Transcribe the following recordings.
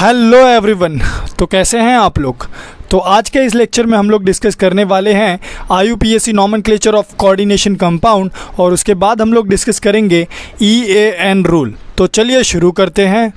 Hello everyone. तो कैसे हैं आप लोग। तो आज के इस लेक्चर में हम लोग डिस्कस करने वाले हैं IUPAC nomenclature of coordination compound और उसके बाद हम लोग डिस्कस करेंगे EAN रूल। तो चलिए शुरू करते हैं।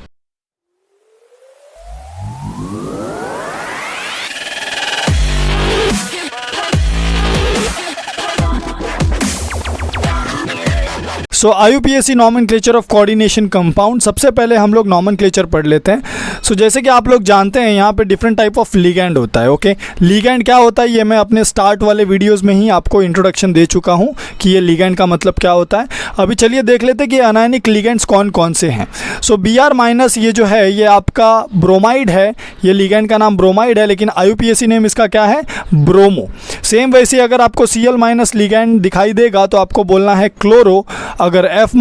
सो IUPAC nomenclature of coordination compound, सबसे पहले हम लोग नॉमेनक्लेचर पढ़ लेते हैं। सो जैसे कि आप लोग जानते हैं यहाँ पे डिफरेंट टाइप ऑफ लिगैंड होता है। ओके, लिगैंड क्या होता है ये मैं अपने स्टार्ट वाले वीडियोस में ही आपको इंट्रोडक्शन दे चुका हूँ कि ये लिगैंड का मतलब क्या होता है। अभी चलिए देख लेते हैं कि अनायनिक लिगैंड्स कौन कौन से हैं। सो Br- ये जो है ये आपका ब्रोमाइड है, ये लिगैंड का नाम ब्रोमाइड है, लेकिन IUPAC नेम इसका क्या है, ब्रोमो। सेम वैसे अगर आपको Cl- लिगैंड दिखाई देगा तो आपको बोलना है क्लोरो, अगर F-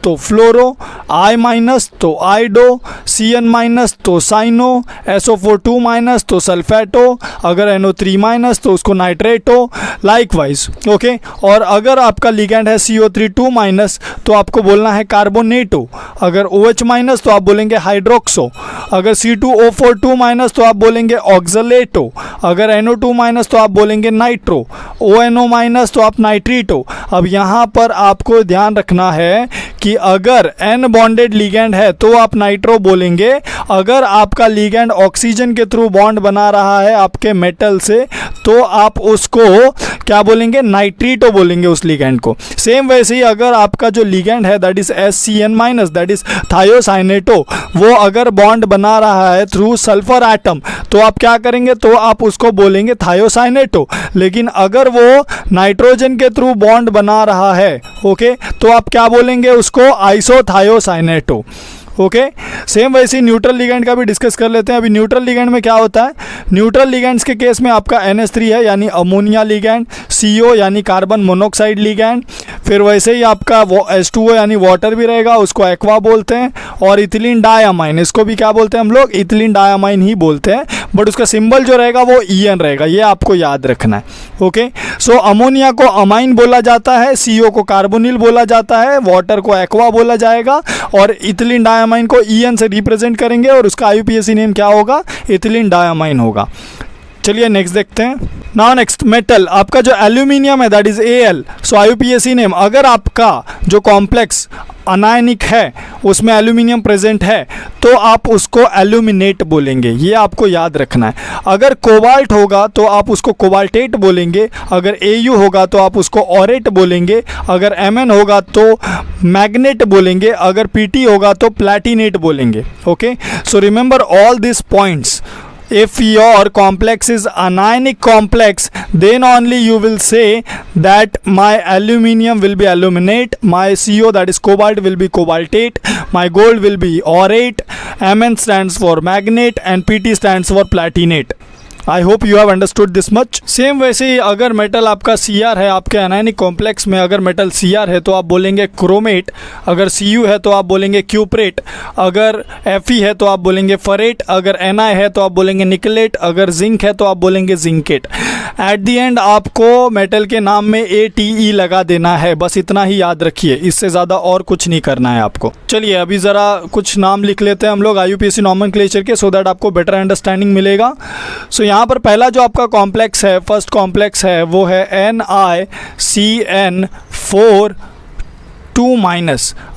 तो फ्लोरो, I- तो आइडो, Cn- तो साइनो, SO4 तो सल्फेटो, अगर NO3- तो उसको नाइट्रेटो, लाइकवाइज। ओके, और अगर आपका लिगैंड है CO3 तो आपको बोलना है कार्बोनेटो, अगर OH- तो आप बोलेंगे हाइड्रोक्सो, अगर C2O4 तो आप बोलेंगे ऑक्सलेटो, अगर NO2- तो आप बोलेंगे नाइट्रो, ONO- तो आप नाइट्रीटो। अब यहाँ पर आपको ध्यान रखना है कि अगर N बॉन्डेड लिगैंड है तो आप नाइट्रो बोलेंगे, अगर आपका लिगैंड ऑक्सीजन के थ्रू बॉन्ड बना रहा है आपके मेटल से तो आप उसको क्या बोलेंगे, नाइट्रीटो बोलेंगे उस लिगैंड को। सेम वैसे ही अगर आपका जो लिगैंड है that is SCN- that is thiocyanato, वो अगर बॉन्ड बना रहा है थ्रू सल्फर एटम तो आप क्या करेंगे, तो आप उसको बोलेंगे थायोसाइनेटो। लेकिन अगर वो नाइट्रोजन के थ्रू बॉन्ड बना रहा है ओके तो आप क्या बोलेंगे उसको, आइसोथायोसाइनेटो। ओके, सेम वैसे ही न्यूट्रल लिगैंड का भी डिस्कस कर लेते हैं। अभी न्यूट्रल लिगैंड में क्या होता है, न्यूट्रल लिगैंड्स के केस में आपका NH3 है यानी अमोनिया लिगैंड, CO यानी कार्बन मोनोक्साइड लिगैंड, फिर वैसे ही आपका H2O यानी वाटर भी रहेगा, उसको एक्वा बोलते हैं, और इथिलीन डायमाइन, इसको भी क्या बोलते हैं हम लोग, इथिलीन डायमाइन ही बोलते हैं, बट उसका सिंबल जो रहेगा वो EN रहेगा, ये आपको याद रखना है। ओके, सो अमोनिया को अमाइन बोला जाता है, CO को कार्बोनिल बोला जाता है, वाटर को एक्वा बोला जाएगा, और इथिलीन डायमाइन को EN से रिप्रेजेंट करेंगे और उसका IUPAC नेम क्या होगा, इथिलीन डायमाइन होगा। चलिए नेक्स्ट देखते हैं। नाउ नेक्स्ट मेटल, आपका जो एल्यूमिनियम है that is Al। So IUPAC name, अगर आपका जो कॉम्प्लेक्स अनायनिक है उसमें एल्यूमिनियम प्रेजेंट है तो आप उसको एल्यूमिनेट बोलेंगे, ये आपको याद रखना है। अगर कोबाल्ट होगा तो आप उसको कोबाल्टेट बोलेंगे, अगर Au होगा तो आप उसको ऑरेट बोलेंगे, अगर Mn होगा तो मैग्नेट बोलेंगे, अगर Pt होगा तो प्लैटिनेट बोलेंगे। Okay, so remember all this points. If your complex is anionic complex, then only you will say that my aluminium will be aluminate, my CO that is cobalt will be cobaltate, my gold will be aurate, Mn stands for magnet and Pt stands for platinate. I hope you have understood this much. Same वैसे ही अगर metal आपका Cr है, आपके anionic complex में अगर metal Cr है तो आप बोलेंगे क्रोमेट, अगर Cu है तो आप बोलेंगे क्यूप्रेट, अगर Fe है तो आप बोलेंगे फरेट, अगर Na है तो आप बोलेंगे निकलेट, अगर जिंक है तो आप बोलेंगे जिंकेट। एट दी एंड आपको मेटल के नाम में ATE लगा देना है, बस इतना ही याद रखिए, इससे ज़्यादा और कुछ नहीं करना है आपको। चलिए अभी ज़रा कुछ नाम लिख लेते हैं हम लोग IUPAC नॉमेनक्लेचर के, सो दैट आपको बेटर अंडरस्टैंडिंग मिलेगा। सो यहाँ पर पहला जो आपका कॉम्प्लेक्स है, फर्स्ट कॉम्प्लेक्स है वो है NiCN4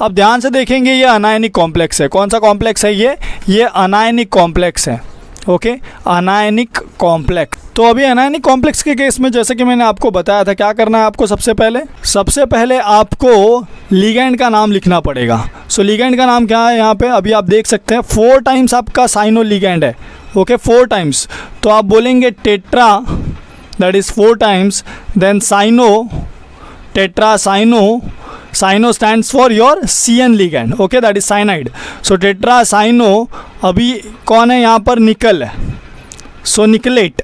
अब ध्यान से देखेंगे ये अनायनिक कॉम्प्लेक्स है। कौन सा कॉम्प्लेक्स है ये अनायनिक कॉम्प्लेक्स है। Okay, anionic complex. तो अभी अनायनिक कॉम्प्लेक्स के केस में जैसे कि मैंने आपको बताया था, क्या करना है आपको, सबसे पहले आपको लिगैंड का नाम लिखना पड़ेगा। सो लिगैंड का नाम क्या है यहाँ पे, अभी आप देख सकते हैं 4 टाइम्स आपका साइनो लिगैंड है। ओके, 4 टाइम्स, तो आप बोलेंगे tetra, that is 4 times, then cyano, tetra cyano stands for your CN ligand. Okay, that is cyanide. So tetra cyano, अभी कौन है यहाँ पर, निकल है, सो निकलेट।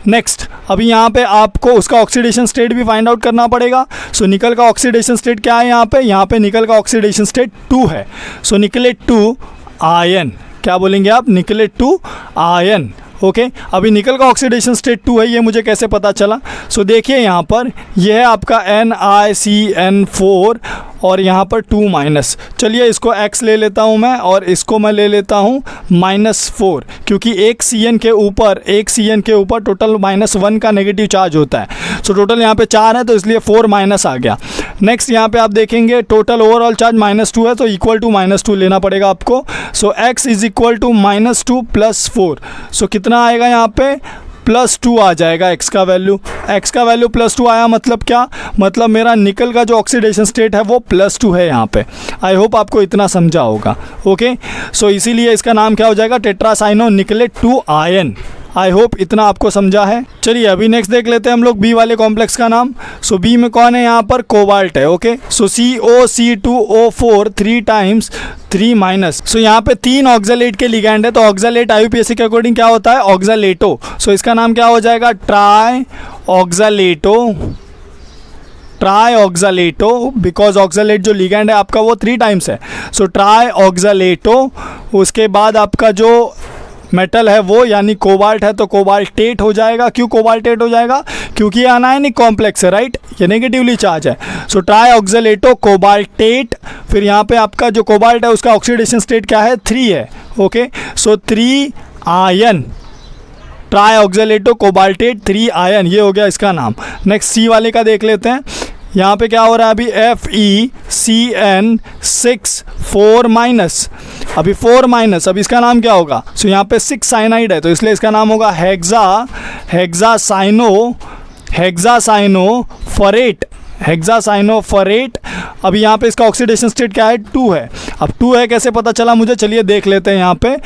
नेक्स्ट, अभी यहाँ पे आपको उसका ऑक्सीडेशन स्टेट भी फाइंड आउट करना पड़ेगा। सो निकल का ऑक्सीडेशन स्टेट क्या है यहाँ पे निकल का ऑक्सीडेशन स्टेट 2 है। सो निकलेट 2 आयन, क्या बोलेंगे आप, निकलेट 2 आयन। ओके, अभी निकल का ऑक्सीडेशन स्टेट 2 है, ये मुझे कैसे पता चला। सो देखिए यहाँ पर यह है आपका NiCN4 और यहाँ पर 2 माइनस। चलिए इसको x ले लेता हूँ मैं और इसको मैं ले लेता हूँ -4, क्योंकि एक CN के ऊपर टोटल -1 का नेगेटिव चार्ज होता है। सो टोटल यहाँ पे 4 है तो इसलिए 4 माइनस आ गया। नेक्स्ट यहाँ पे आप देखेंगे टोटल ओवरऑल चार्ज -2 है तो इक्वल टू -2 लेना पड़ेगा आपको। सो x इज इक्वल टू -2 + 4। सो कितना आएगा यहाँ पे +2 आ जाएगा x का वैल्यू। x का वैल्यू +2 आया मतलब क्या, मतलब मेरा निकल का जो ऑक्सीडेशन स्टेट है वो +2 है यहाँ पे। आई होप आपको इतना समझा होगा। ओके, सो इसीलिए इसका नाम क्या हो जाएगा, टेट्रासाइनो निकलेट 2 आयन। आई होप इतना आपको समझा है। चलिए अभी नेक्स्ट देख लेते हैं हम लोग बी वाले कॉम्प्लेक्स का नाम। सो बी में कौन है, यहाँ पर कोबाल्ट है। ओके, सो COC2O4 3 टाइम्स 3 माइनस। सो यहाँ पे 3 ऑक्सैलेट के लिगैंड है, तो ऑक्सैलेट IUPAC के अकॉर्डिंग क्या होता है, ऑक्सैलेटो। सो इसका नाम क्या हो जाएगा, ट्राई ऑक्सैलेटो, बिकॉज ऑक्सैलेट जो लिगैंड है आपका वो 3 टाइम्स है। So trioxalato. उसके बाद आपका जो मेटल है वो यानी कोबाल्ट है तो कोबाल्टेट हो जाएगा। क्यों कोबाल्टेट हो जाएगा, क्योंकि ये अनायनिक कॉम्प्लेक्स है, राइट, ये नेगेटिवली चार्ज है। So trioxalato cobaltate. फिर यहाँ पे आपका जो कोबाल्ट है उसका ऑक्सीडेशन स्टेट क्या है, 3 है। ओके, सो 3 आयन, ट्राई ऑक्सैलेटो कोबाल्टेट 3 आयन, ये हो गया इसका नाम। नेक्स्ट सी वाले का देख लेते हैं। यहाँ पे क्या हो रहा है अभी, FeCN6 4 माइनस। अभी 4 माइनस, अब इसका नाम क्या होगा, सो यहाँ पे 6 साइनाइड है तो इसलिए इसका नाम होगा हेक्सासाइनोफरेट। अभी यहाँ पे इसका ऑक्सीडेशन स्टेट क्या है, 2 है। अब 2 है कैसे पता चला मुझे, चलिए देख लेते हैं। यहाँ पे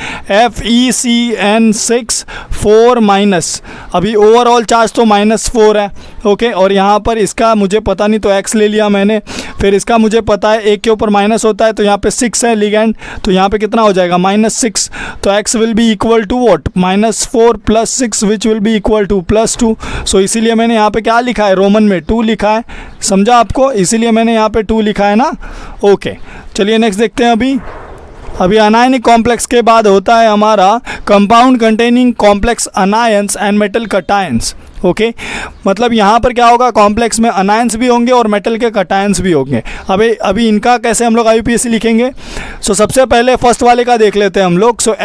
FeCN6 4 माइनस। अभी ओवरऑल चार्ज तो -4 है। ओके, और यहाँ पर इसका मुझे पता नहीं तो x ले लिया मैंने। फिर इसका मुझे पता है एक के ऊपर माइनस होता है तो यहाँ पे 6 है लिगैंड, तो यहाँ पे कितना हो जाएगा, -6। तो x will be equal to what, -4 + 6 which will be equal to +2। So इसीलिए मैंने यहाँ पे क्या लिखा है, रोमन में 2 लिखा है। समझा आपको, इसीलिए मैंने यहाँ पे 2 लिखा है ना। ओके, चलिए नेक्स्ट देखते हैं। अभी अनायनिक कॉम्प्लेक्स के बाद होता है हमारा compound containing complex anions and metal cations. Okay, मतलब यहाँ पर क्या होगा, कॉम्प्लेक्स में अनायंस भी होंगे और मेटल के कटायंस भी होंगे। अभी इनका कैसे हम लोग IUPAC लिखेंगे। सो सबसे पहले फर्स्ट वाले का देख लेते हैं हम लोग। सो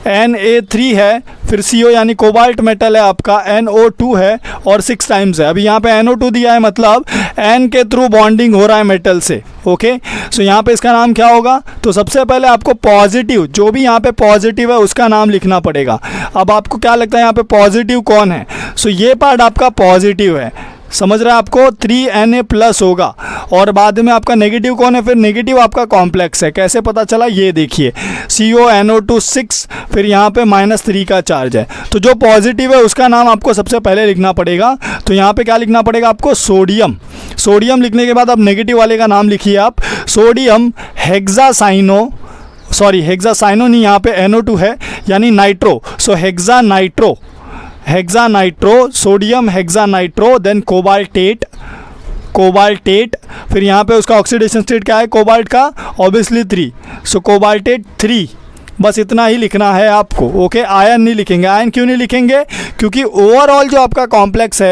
Na3 है, फिर CO यानी कोबाल्ट मेटल है आपका, NO2 है और 6 टाइम्स है। अभी यहाँ पे NO2 दिया है मतलब N के थ्रू बॉन्डिंग हो रहा है मेटल से। ओके, सो यहाँ पे इसका नाम क्या होगा, तो सबसे पहले आपको पॉजिटिव, जो भी यहाँ पे पॉजिटिव है उसका नाम लिखना पड़ेगा। अब आपको क्या लगता है यहाँ पे पॉजिटिव कौन है, सो ये पार्ट आपका पॉजिटिव है, समझ रहे हैं आपको, 3Na+ होगा। और बाद में आपका नेगेटिव कौन है, फिर नेगेटिव आपका कॉम्प्लेक्स है। कैसे पता चला, ये देखिए CONO2 6, फिर यहाँ पे -3 का चार्ज है। तो जो पॉजिटिव है उसका नाम आपको सबसे पहले लिखना पड़ेगा। तो यहाँ पे क्या लिखना पड़ेगा आपको, सोडियम लिखने के बाद अब नेगेटिव वाले का नाम लिखिए आप, सोडियम हेक्सासाइनो नहीं, यहाँ पे NO2 है यानी नाइट्रो। सो हेक्सानाइट्रो, सोडियम हेक्सानाइट्रो, देन कोबाल्टेट। फिर यहाँ पे उसका ऑक्सीडेशन स्टेट क्या है कोबाल्ट का, ऑब्वियसली 3। सो कोबाल्टेट 3, बस इतना ही लिखना है आपको। ओके, आयन नहीं लिखेंगे। आयन क्यों नहीं लिखेंगे, क्योंकि ओवरऑल जो आपका कॉम्प्लेक्स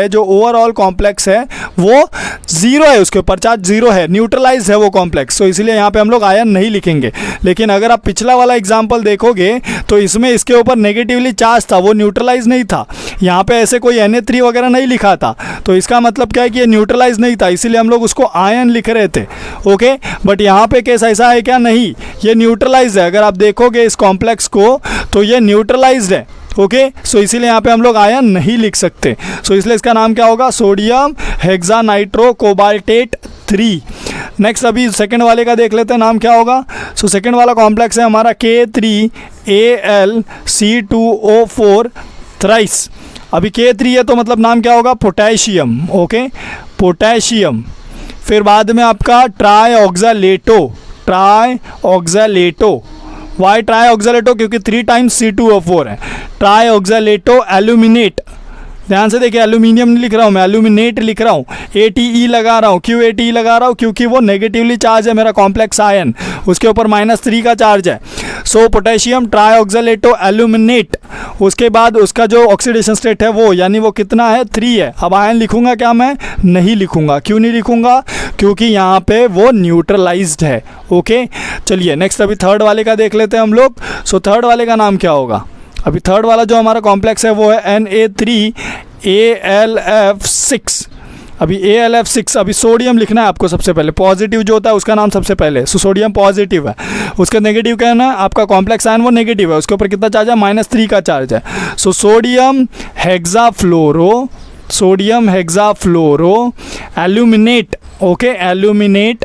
है, वो 0 है, उसके ऊपर चार्ज 0 है, न्यूट्रलाइज है वो कॉम्प्लेक्स। तो इसलिए यहाँ पे हम लोग आयन नहीं लिखेंगे। लेकिन अगर आप पिछला वाला एग्जाम्पल देखोगे तो इसमें इसके ऊपर नेगेटिवली चार्ज था, वो न्यूट्रलाइज नहीं था। यहाँ पे ऐसे कोई Na3 वगैरह नहीं लिखा था, तो इसका मतलब क्या है कि ये न्यूट्रलाइज नहीं था, इसीलिए हम लोग उसको आयन लिख रहे थे। ओके, बट यहाँ पे केस ऐसा है क्या, नहीं, ये न्यूट्रलाइज है। अगर आप देखोगे इस कॉम्प्लेक्स को तो ये न्यूट्रलाइज्ड है। ओके, सो इसीलिए यहाँ पे हम लोग आयन नहीं लिख सकते। सो इसलिए इसका नाम क्या होगा, सोडियम हेक्सानाइट्रो कोबाल्टेट 3। नेक्स्ट अभी सेकंड वाले का देख लेते हैं, नाम क्या होगा। सो सेकंड वाला कॉम्प्लेक्स है हमारा K3AlC2O4 थ्राइस। अभी K3 है तो मतलब नाम क्या होगा, पोटेशियम। Okay, potassium. फिर बाद में आपका ट्राई ऑक्सैलेटो। वाई ट्राई ऑक्सैलेटो, क्योंकि 3 टाइम्स C2O4 है। ट्राई ऑक्सैलेटो एल्यूमिनेट, ध्यान से देखिए, एल्यूमिनियम नहीं लिख रहा हूँ मैं, एल्यूमिनेट लिख रहा हूँ, ATE लगा रहा हूँ। क्यों ATE लगा रहा हूँ? क्योंकि वो नेगेटिवली चार्ज है मेरा कॉम्प्लेक्स आयन, उसके ऊपर -3 का चार्ज है। सो पोटेशियम ट्राइऑक्सलेटो एल्यूमिनेट, उसके बाद उसका जो ऑक्सीडेशन स्टेट है वो, यानी वो कितना है? 3 है। अब आयन लिखूंगा क्या मैं? नहीं लिखूंगा। क्यों नहीं लिखूंगा? क्योंकि यहाँ पे वो न्यूट्रलाइज्ड है। ओके, चलिए नेक्स्ट अभी थर्ड वाले का देख लेते हैं हम लोग। सो थर्ड वाले का नाम क्या होगा? अभी थर्ड वाला जो हमारा कॉम्प्लेक्स है वो है Na3AlF6। अभी AlF6, अभी सोडियम लिखना है आपको सबसे पहले, पॉजिटिव जो होता है उसका नाम सबसे पहले। सो सोडियम पॉजिटिव है, उसका नेगेटिव क्या है ना, आपका कॉम्प्लेक्स आयन वो नेगेटिव है, उसके ऊपर कितना चार्ज है? -3 का चार्ज है। So sodium hexafluoro, sodium hexafluoro aluminate, okay, aluminate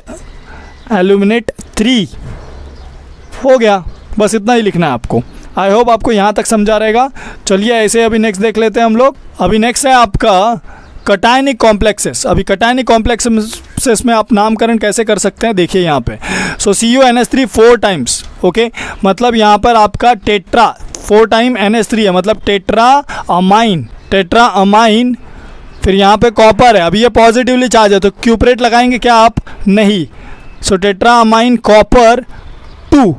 3 हो गया। बस इतना ही लिखना है आपको। आई होप आपको यहाँ तक समझा रहेगा। चलिए ऐसे अभी नेक्स्ट देख लेते हैं हम लोग। अभी नेक्स्ट है आपका कटायनिक कॉम्प्लेक्सेस। अभी कटायनिक कॉम्प्लेक्सेस में आप नामकरण कैसे कर सकते हैं, देखिए यहाँ पे। सो CuNH3 4 टाइम्स, ओके, मतलब यहाँ पर आपका टेट्रा 4 टाइम NH3 है, मतलब टेट्रा अमाइन। फिर यहाँ पे कॉपर है, अभी ये पॉजिटिवली चार्ज है तो क्यूपरेट लगाएंगे क्या आप? नहीं। सो टेट्रा अमाइन कॉपर 2,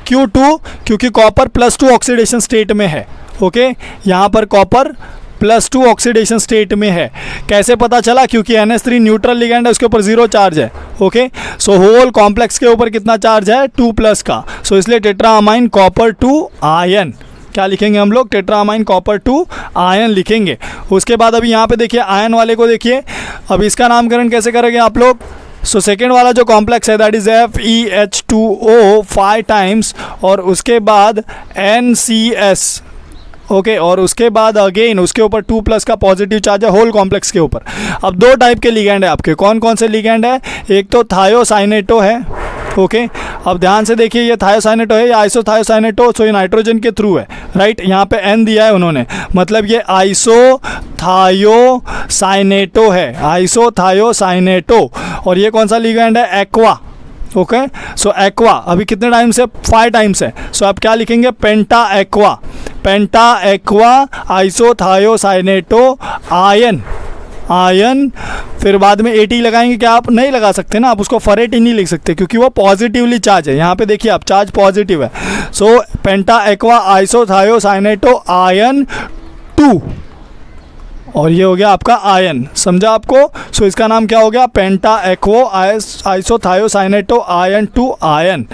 क्यों 2? क्योंकि कॉपर +2 ऑक्सीडेशन स्टेट में है। ओके, यहाँ पर कॉपर +2 ऑक्सीडेशन स्टेट में है। कैसे पता चला? क्योंकि NH3 न्यूट्रल लिगेंड है, उसके ऊपर 0 चार्ज है। ओके, सो होल कॉम्प्लेक्स के ऊपर कितना चार्ज है? 2+ का। सो इसलिए टेट्रा अमाइन कॉपर 2 आयन, क्या लिखेंगे हम लोग? टेट्रा अमाइन कॉपर 2 आयन लिखेंगे। उसके बाद अभी यहाँ पे देखिए आयन वाले को देखिए, अब इसका नामकरण कैसे करेंगे आप लोग? सो सेकेंड वाला जो कॉम्प्लेक्स है दैट इज FeH2O 5 टाइम्स, और उसके बाद NCS, ओके, और उसके बाद अगेन उसके ऊपर 2+ का पॉजिटिव चार्ज है होल कॉम्प्लेक्स के ऊपर। अब 2 टाइप के लिगेंड है आपके, कौन कौन से लिगेंड है? एक तो थायोसाइनेटो है, ओके, अब ध्यान से देखिए, ये थायोसाइनेटो है या आइसोथायोसाइनेटो, सो ये नाइट्रोजन के थ्रू है, राइट। यहाँ पे N दिया है उन्होंने, मतलब ये आइसोथायोसाइनेटो है, आइसोथायोसाइनेटो। और ये कौन सा लिगेंड है? Aqua, okay. सो एक्वा अभी कितने टाइम्स है? 5 टाइम्स है। सो आप क्या लिखेंगे? पेंटा एक्वा आइसोथायोसाइनेटो आयन। फिर बाद में AT लगाएंगे क्या? आप नहीं लगा सकते ना, आप उसको फरेट ही नहीं लिख सकते क्योंकि वो पॉजिटिवली चार्ज है। यहाँ पे देखिए आप, चार्ज पॉजिटिव है। सो पेंटा एक्वा आइसोथायोसाइनेटो आयन 2, और ये हो गया आपका आयन, समझा आपको? सो इसका नाम क्या हो गया? पेंटा एक्वो आइसोथायोसाइनेटो आयन 2 आयन।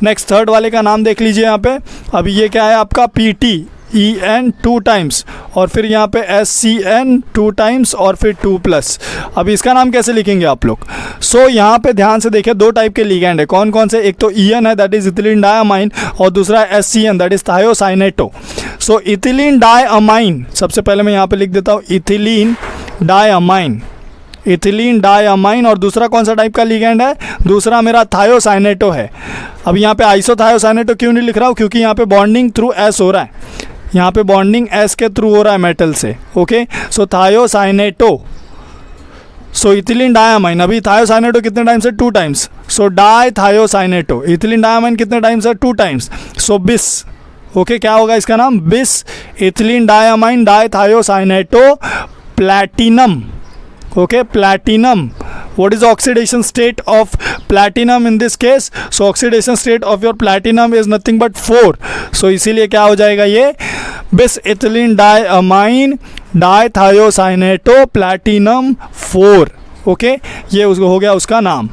नेक्स्ट थर्ड वाले का नाम देख लीजिए यहाँ पे। अभी ये क्या है आपका? PTEN 2 टाइम्स, और फिर यहाँ पे SCN 2 टाइम्स, और फिर 2+। अभी इसका नाम कैसे लिखेंगे आप लोग? सो यहाँ पे ध्यान से देखिए, 2 टाइप के लिगेंड है, कौन कौन से? एक तो EN है दैट इज इथिलीन डायअमाइन, और दूसरा है SCN that is thiocyanato. So ethylene diamine, सबसे पहले मैं यहाँ पे लिख देता हूँ इथिलीन डायअमाइन, और दूसरा कौन सा टाइप का लिगेंड है? दूसरा मेरा थायोसाइनेटो है। अब यहाँ पे आइसोथायोसाइनेटो क्यों नहीं लिख रहा हूँ? क्योंकि यहाँ पे बॉन्डिंग थ्रू S हो रहा है, यहाँ पे बॉन्डिंग S के थ्रू हो रहा है मेटल से। ओके, सो थायोसाइनेटो, सो इथिलीन डायअमाइन। अभी थायोसाइनेटो कितने टाइम्स है? 2 टाइम्स। सो डायथायोसाइनेटो, इथिलीन डायअमाइन कितने टाइम्स है? 2 टाइम्स। सो बिस, ओके, क्या होगा इसका नाम? Bis ethylene diamine dithiocyanato platinum. Okay, platinum. What is the oxidation state of platinum in this case? So oxidation state of your platinum is nothing but 4. So इसीलिए क्या हो जाएगा ये? bis ethylene diamine dithiocyanato platinum 4। Okay, ये उसको हो गया उसका नाम।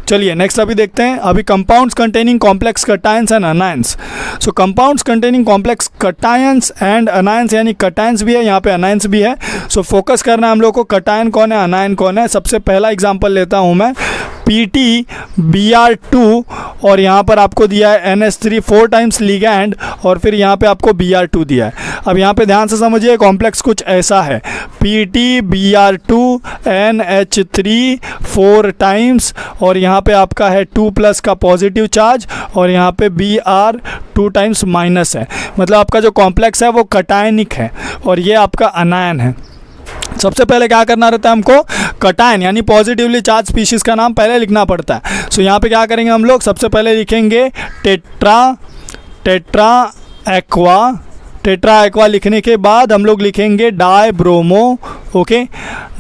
चलिए नेक्स्ट अभी देखते हैं। अभी compounds containing complex cations and anions. So compounds containing complex cations and anions, यानी कटायंस भी है यहाँ पे अनायंस भी है। सो फोकस करना है हम लोग को, कटायन कौन है, अनायन कौन है। सबसे पहला एग्जांपल लेता हूँ मैं, PtBr2, और यहाँ पर आपको दिया है NH3 4 टाइम्स लिगैंड, और फिर यहाँ पे आपको Br2 दिया है। अब यहाँ पे ध्यान से समझिए, कॉम्प्लेक्स कुछ ऐसा है, PtBr2 NH3 4 टाइम्स, और यहाँ पे आपका है 2+ का पॉजिटिव चार्ज, और यहाँ पे Br 2 टाइम्स माइनस है। मतलब आपका जो कॉम्प्लेक्स है वो कटायनिक है, और ये आपका अनायन है। सबसे पहले क्या करना रहता है हमको, कटायन यानी पॉजिटिवली चार्ज स्पीशीज का नाम पहले लिखना पड़ता है। सो यहाँ पे क्या करेंगे हम लोग, सबसे पहले लिखेंगे टेट्रा एक्वा टेट्रा एक्वा लिखने के बाद हम लोग लिखेंगे die bromo, okay,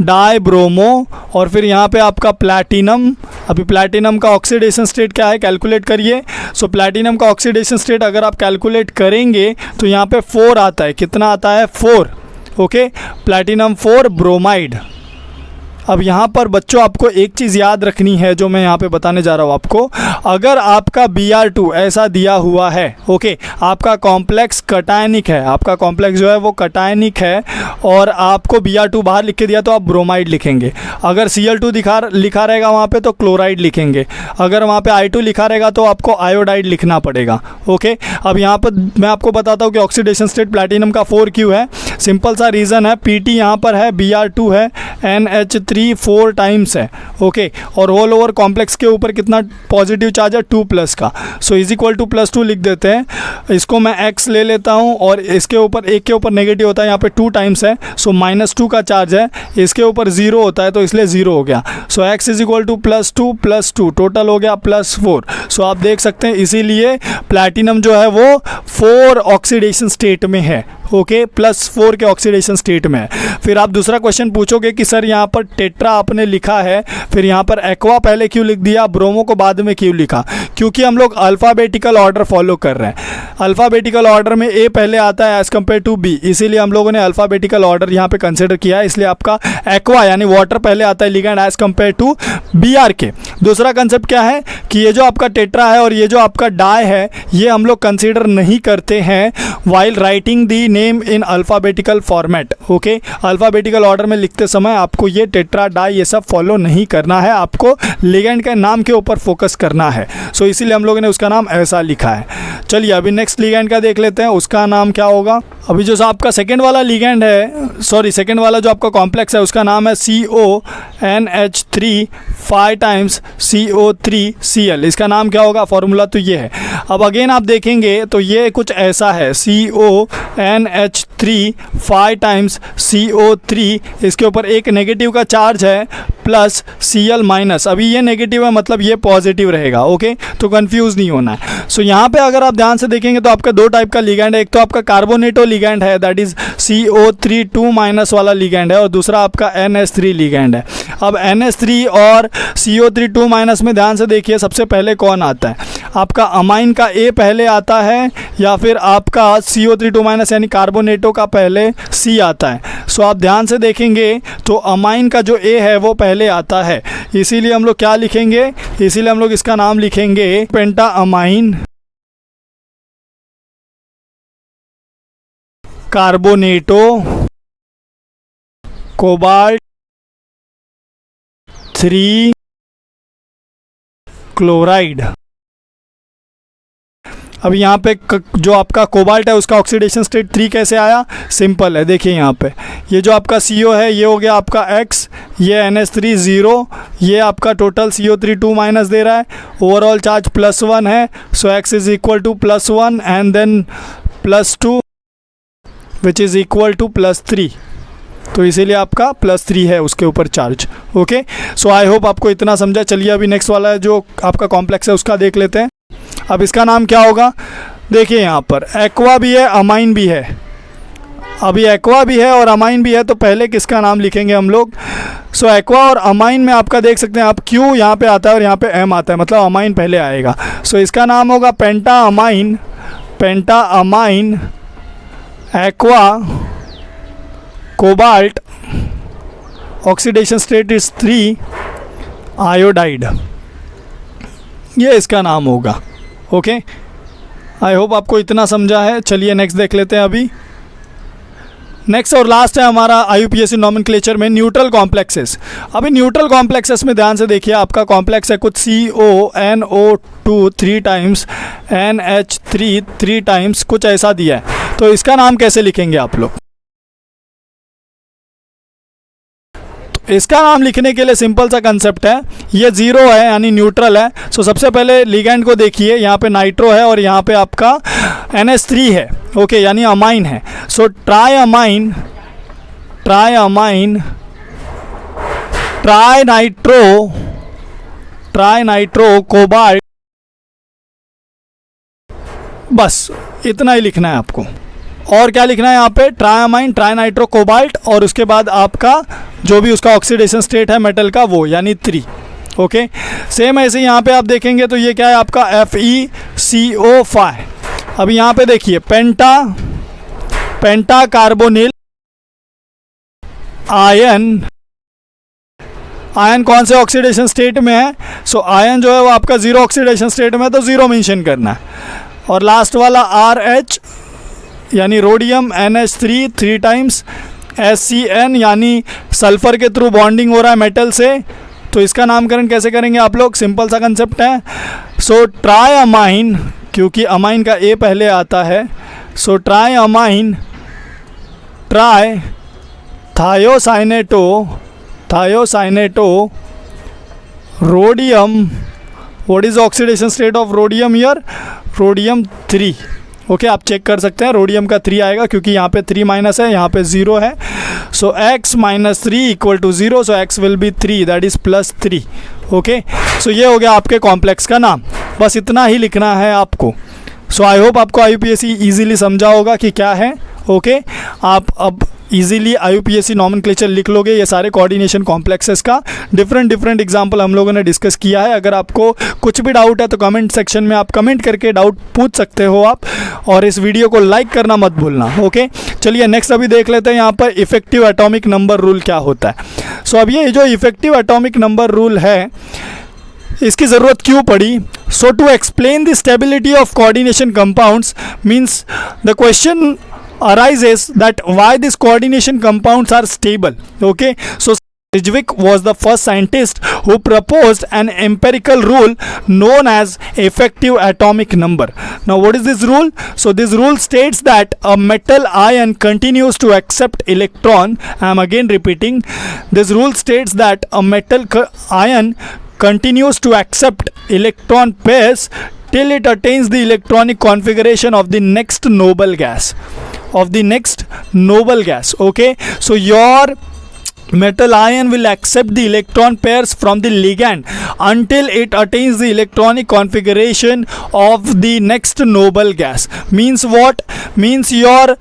die bromo, और फिर यहाँ पे आपका प्लैटिनम। अभी प्लैटिनम का ऑक्सीडेशन स्टेट क्या है कैलकुलेट करिए। सो प्लैटिनम का ऑक्सीडेशन स्टेट अगर आप कैलकुलेट करेंगे तो यहाँ पे 4 आता है। कितना आता है? 4, ओके, प्लैटिनम 4 ब्रोमाइड। अब यहाँ पर बच्चों आपको एक चीज़ याद रखनी है जो मैं यहाँ पे बताने जा रहा हूँ आपको। अगर आपका Br2 ऐसा दिया हुआ है, ओके, आपका कॉम्प्लेक्स कटायनिक है, आपका कॉम्प्लेक्स जो है वो कटायनिक है, और आपको Br2 बाहर लिख के दिया तो आप ब्रोमाइड लिखेंगे। अगर Cl2 लिखा रहेगा वहाँ पे तो क्लोराइड लिखेंगे। अगर वहाँ पे I2 लिखा रहेगा तो आपको आयोडाइड लिखना पड़ेगा, ओके। अब यहाँ पर मैं आपको बताता हूँ कि ऑक्सीडेशन स्टेट प्लैटिनम का 4 क्यों है। सिंपल सा रीज़न है, Pt यहाँ पर है, Br2 है, NH3 4 टाइम्स है, ओके, और होल ओवर कॉम्प्लेक्स के ऊपर कितना पॉजिटिव चार्ज है? 2+ का। सो इज इक्वल टू +2 लिख देते हैं। इसको मैं x ले लेता हूँ और इसके ऊपर एक के ऊपर नेगेटिव होता है, यहाँ पे 2 टाइम्स है, सो -2 का चार्ज है, इसके ऊपर 0 होता है तो इसलिए 0 हो गया। So x is equal to +2 total हो गया +4। सो आप देख सकते हैं इसीलिए प्लैटिनम जो है वो 4 ऑक्सीडेशन स्टेट में है, ओके, +4 के ऑक्सीडेशन स्टेट में है। फिर आप दूसरा क्वेश्चन पूछोगे कि सर यहाँ पर टेट्रा आपने लिखा है, फिर यहाँ पर एक्वा पहले क्यों लिख दिया, ब्रोमो को बाद में क्यों लिखा? क्योंकि हम लोग अल्फ़ाबेटिकल ऑर्डर फॉलो कर रहे हैं। अल्फ़ाबेटिकल ऑर्डर में ए पहले आता है एज़ कम्पेयर टू बी, इसीलिए हम लोगों ने अल्फ़ाबेटिकल ऑर्डर यहाँ पे कंसिडर किया है। इसलिए आपका एक्वा यानी वाटर पहले आता है ligand as compare to Br के। दूसरा कंसेप्ट क्या है कि ये जो आपका टेट्रा है और ये जो आपका डाई है, ये हम लोग कंसिडर नहीं करते हैं while writing the name in alphabetical format, okay. Alphabetical order में लिखते समय आपको ये टेट्रा डाई ये सब फॉलो नहीं करना है, आपको लिगेंड के नाम के ऊपर फोकस करना है। सो इसीलिए हम लोगों ने उसका नाम ऐसा लिखा है। चलिए अभी नेक्स्ट लिगेंड का देख लेते हैं, उसका नाम क्या होगा। अभी जो आपका सेकेंड वाला लिगेंड है, सॉरी सेकेंड वाला जो आपका कॉम्प्लेक्स है उसका नाम है CONH3 5 टाइम्स CO3Cl। इसका नाम क्या होगा? फॉर्मूला तो ये है। अब अगेन आप देखेंगे तो ये कुछ ऐसा है, CONH3 5 टाइम्स CO3, इसके ऊपर एक नेगेटिव का चार्ज है प्लस Cl-। अभी ये नेगेटिव है मतलब ये पॉजिटिव रहेगा, ओके, तो कंफ्यूज नहीं होना है। सो यहाँ पे अगर आप ध्यान से देखेंगे तो आपका 2 टाइप का लिगेंड है। एक तो आपका कार्बोनेटो लिगेंड है, दैट इज CO3 वाला लिगेंड है, और दूसरा आपका NH3 लिगेंड है। अब NH3 और CO3 में ध्यान से देखिए सबसे पहले कौन आता है? आपका अमाइन का A पहले आता है या फिर आपका CO3 यानी कार्बोनेटो का पहले C आता है? सो आप ध्यान से देखेंगे तो अमाइन का जो A है वो पहले आता है, इसीलिए हम लोग क्या लिखेंगे? इसीलिए हम लोग इसका नाम लिखेंगे पेंटा अमाइन कार्बोनेटो कोबाल्ट 3 क्लोराइड। अब यहाँ पे जो आपका कोबाल्ट है उसका ऑक्सीडेशन स्टेट 3 कैसे आया? सिंपल है, देखिए यहाँ पे ये जो आपका CO है ये हो गया आपका X, ये NH3 0, ये आपका टोटल CO3 दे रहा है, ओवरऑल चार्ज +1 है। So X is equal to +1 and then +2 which is equal to +3, तो इसीलिए आपका +3 है उसके ऊपर charge, okay. So I hope आपको इतना समझा। चलिए अभी नेक्स्ट वाला जो आपका कॉम्प्लेक्स है उसका देख लेते हैं। अब इसका नाम क्या होगा? देखिए यहाँ पर एक्वा भी है, अमाइन भी है। अभी एक्वा भी है और अमाइन भी है तो पहले किसका नाम लिखेंगे हम लोग? सो एक्वा और अमाइन में आपका देख सकते हैं आप Q यहाँ पे आता है और यहाँ पे M आता है, मतलब अमाइन पहले आएगा। सो इसका नाम होगा penta amine aqua cobalt, oxidation state is 3 iodide, ये इसका नाम होगा, ओके। आई होप आपको इतना समझा है। चलिए नेक्स्ट देख लेते हैं। अभी नेक्स्ट और लास्ट है हमारा IUPAC नॉमेनक्लेचर में न्यूट्रल कॉम्प्लेक्सेस। अभी न्यूट्रल कॉम्प्लेक्सेस में ध्यान से देखिए, आपका कॉम्प्लेक्स है कुछ CONO2 3 टाइम्स NH3 3 टाइम्स, कुछ ऐसा दिया है, तो इसका नाम कैसे लिखेंगे आप लोग? इसका नाम लिखने के लिए सिंपल सा कंसेप्ट है, ये 0 है यानी न्यूट्रल है। सो सबसे पहले लिगेंड को देखिए, यहाँ पे नाइट्रो है और यहाँ पे आपका NH3 है, ओके, यानी अमाइन है। सो ट्राई नाइट्रो कोबाल्ट, बस इतना ही लिखना है आपको, और क्या लिखना है यहाँ पे, ट्राइअमाइन, ट्राइनाइट्रो कोबाल्ट, और उसके बाद आपका जो भी उसका ऑक्सीडेशन स्टेट है मेटल का वो, यानी 3। ओके, सेम ऐसे यहाँ पे आप देखेंगे तो ये क्या है आपका FeCO5। अब यहाँ पे देखिए पेंटा कार्बोनिल आयन कौन से ऑक्सीडेशन स्टेट में है, सो आयन जो है वो आपका जीरो ऑक्सीडेशन स्टेट में है, तो जीरो मेंशन करना है। और लास्ट वाला RH यानी रोडियम NH3 3 टाइम्स SCN यानी सल्फर के थ्रू बॉन्डिंग हो रहा है मेटल से, तो इसका नामकरण कैसे करेंगे आप लोग, सिंपल सा कंसेप्ट है। सो ट्राइअमाइन, क्योंकि अमाइन का ए पहले आता है, so triamine trithiocyanato rhodium, what is oxidation state of rhodium here, rhodium 3। Okay, आप चेक कर सकते हैं, रोडियम का 3 आएगा क्योंकि यहाँ पे 3 माइनस है, यहाँ पे 0 है। So x minus 3 equal to 0, so x will be 3, that is +3। Okay, so ये हो गया आपके कॉम्प्लेक्स का नाम, बस इतना ही लिखना है आपको। सो आई होप आपको IUPAC ईजिली समझा होगा कि क्या है। ओके, आप अब इजीली IUPAC नॉमेनक्लेचर लिख लोगे, ये सारे कोऑर्डिनेशन कॉम्प्लेक्सेस का डिफरेंट एग्जांपल हम लोगों ने डिस्कस किया है। अगर आपको कुछ भी डाउट है तो कमेंट सेक्शन में आप कमेंट करके डाउट पूछ सकते हो आप, और इस वीडियो को लाइक करना मत भूलना। ओके, चलिए नेक्स्ट अभी देख लेते हैं यहाँ पर इफेक्टिव एटॉमिक नंबर रूल क्या होता है। सो अब ये जो इफेक्टिव एटॉमिक नंबर रूल है, इसकी ज़रूरत क्यों पड़ी, so to explain the stability of coordination compounds means the question arises that why these coordination compounds are stable. Okay, so Sedgwick was the first scientist who proposed an empirical rule known as effective atomic number. Now what is this rule? So this rule states that a metal ion continues to accept electron. I am again repeating, this rule states that a metal ion continues to accept electron pairs till it attains the electronic configuration of the next noble gas. Okay, so your metal ion will accept the electron pairs from the ligand until it attains the electronic configuration of the next noble gas. Means what? Means your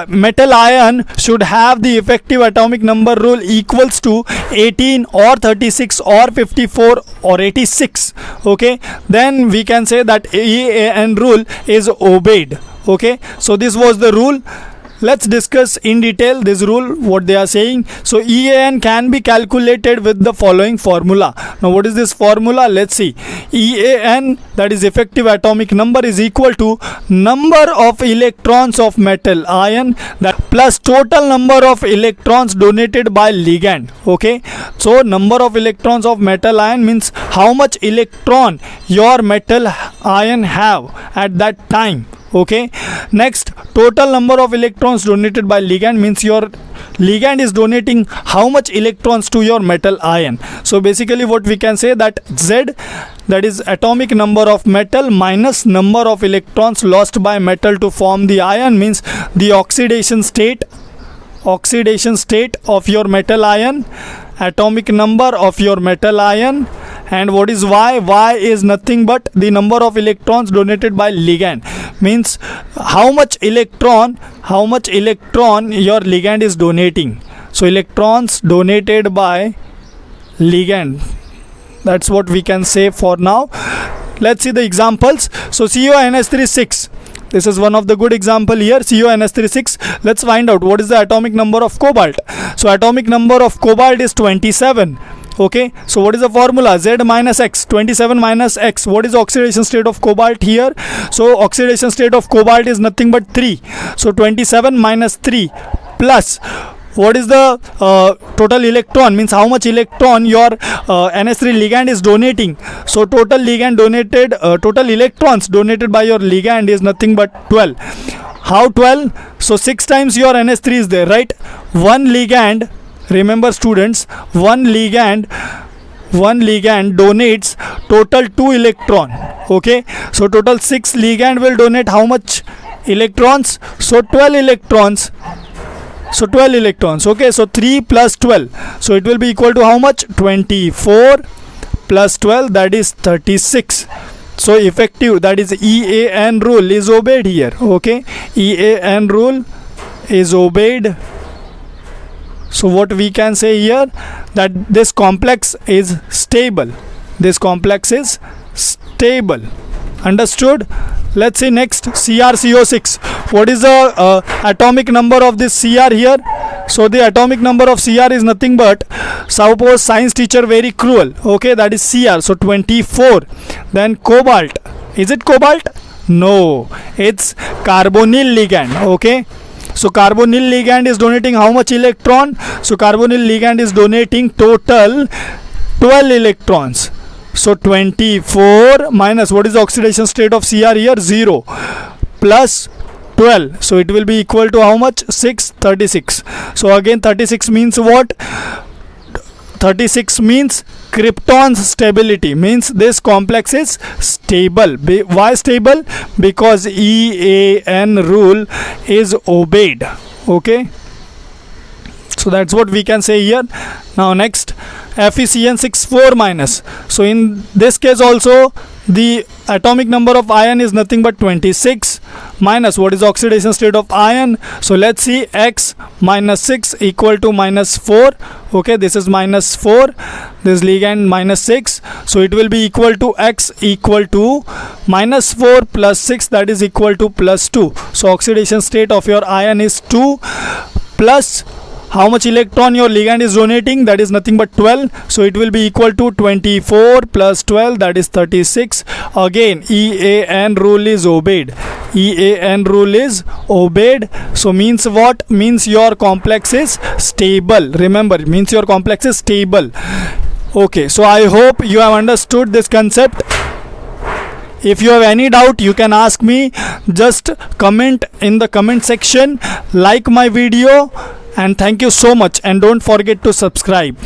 metal ion should have the effective atomic number rule equals to 18 or 36 or 54 or 86. Okay, then we can say that EAN rule is obeyed. Okay, so this was the rule. Let's discuss in detail this rule, what they are saying. So EAN can be calculated with the following formula. Now what is this formula? Let's see. EAN, that is effective atomic number, is equal to number of electrons of metal ion that plus total number of electrons donated by ligand. Okay, so number of electrons of metal ion means how much electron your metal ion have at that time. Okay, next, total number of electrons donated by ligand means your ligand is donating how much electrons to your metal ion. So basically what we can say, that Z, that is atomic number of metal minus number of electrons lost by metal to form the ion, means the oxidation state of your metal ion, atomic number of your metal ion, and what is Y? Y is nothing but the number of electrons donated by ligand, means how much electron your ligand is donating. So electrons donated by ligand, that's what we can say for now. Let's see the examples. So CuONH3 6, this is one of the good example here. CuONH3 6. Let's find out what is the atomic number of cobalt. So atomic number of cobalt is 27. Okay, so what is the formula? Z minus X, 27 minus X. What is the oxidation state of cobalt here? So oxidation state of cobalt is nothing but 3. So 27 minus 3 plus what is the total electron, means how much electron your NH3 ligand is donating. So total ligand donated, total electrons donated by your ligand is nothing but 12. How 12? So 6 times your NH3 is there, right? One ligand, remember students, one ligand donates total 2 electron. Okay, so total 6 ligand will donate how much electrons? So 12 electrons. So 12 electrons. Okay, so 3 plus 12, so it will be equal to how much? 24 plus 12, that is 36. So effective, that is EAN rule is obeyed here. Okay, EAN rule is obeyed. So what we can say here, that this complex is stable. This complex is stable. Understood? Let's see next, CrCO6. What is the atomic number of this Cr here? So the atomic number of Cr is nothing but, suppose science teacher very cruel, okay, that is Cr, so 24. Then cobalt, is it cobalt? No, it's carbonyl ligand. Okay, so carbonyl ligand is donating how much electron? So carbonyl ligand is donating total 12 electrons. So 24 minus, what is the oxidation state of Cr here? 0 plus 12. So it will be equal to how much? 6, 36. So again 36 means what? 36 means krypton's stability, means this complex is stable. Why stable? Because EAN rule is obeyed. Okay, so that's what we can say here. Now next, FeCN64 minus. So in this case also the atomic number of iron is nothing but 26 minus, what is the oxidation state of iron? So let's see, X minus 6 equal to minus 4. Okay, this is minus 4, this ligand minus 6, so it will be equal to X equal to minus 4 plus 6, that is equal to plus 2. So oxidation state of your iron is 2 plus how much electron your ligand is donating, that is nothing but 12. So it will be equal to 24 plus 12, that is 36. Again EAN rule is obeyed. EAN rule is obeyed. So means what? Means your complex is stable. Remember, means your complex is stable. Okay, so I hope you have understood this concept. If you have any doubt, you can ask me. Just comment in the comment section, like my video, and thank you so much, and don't forget to subscribe.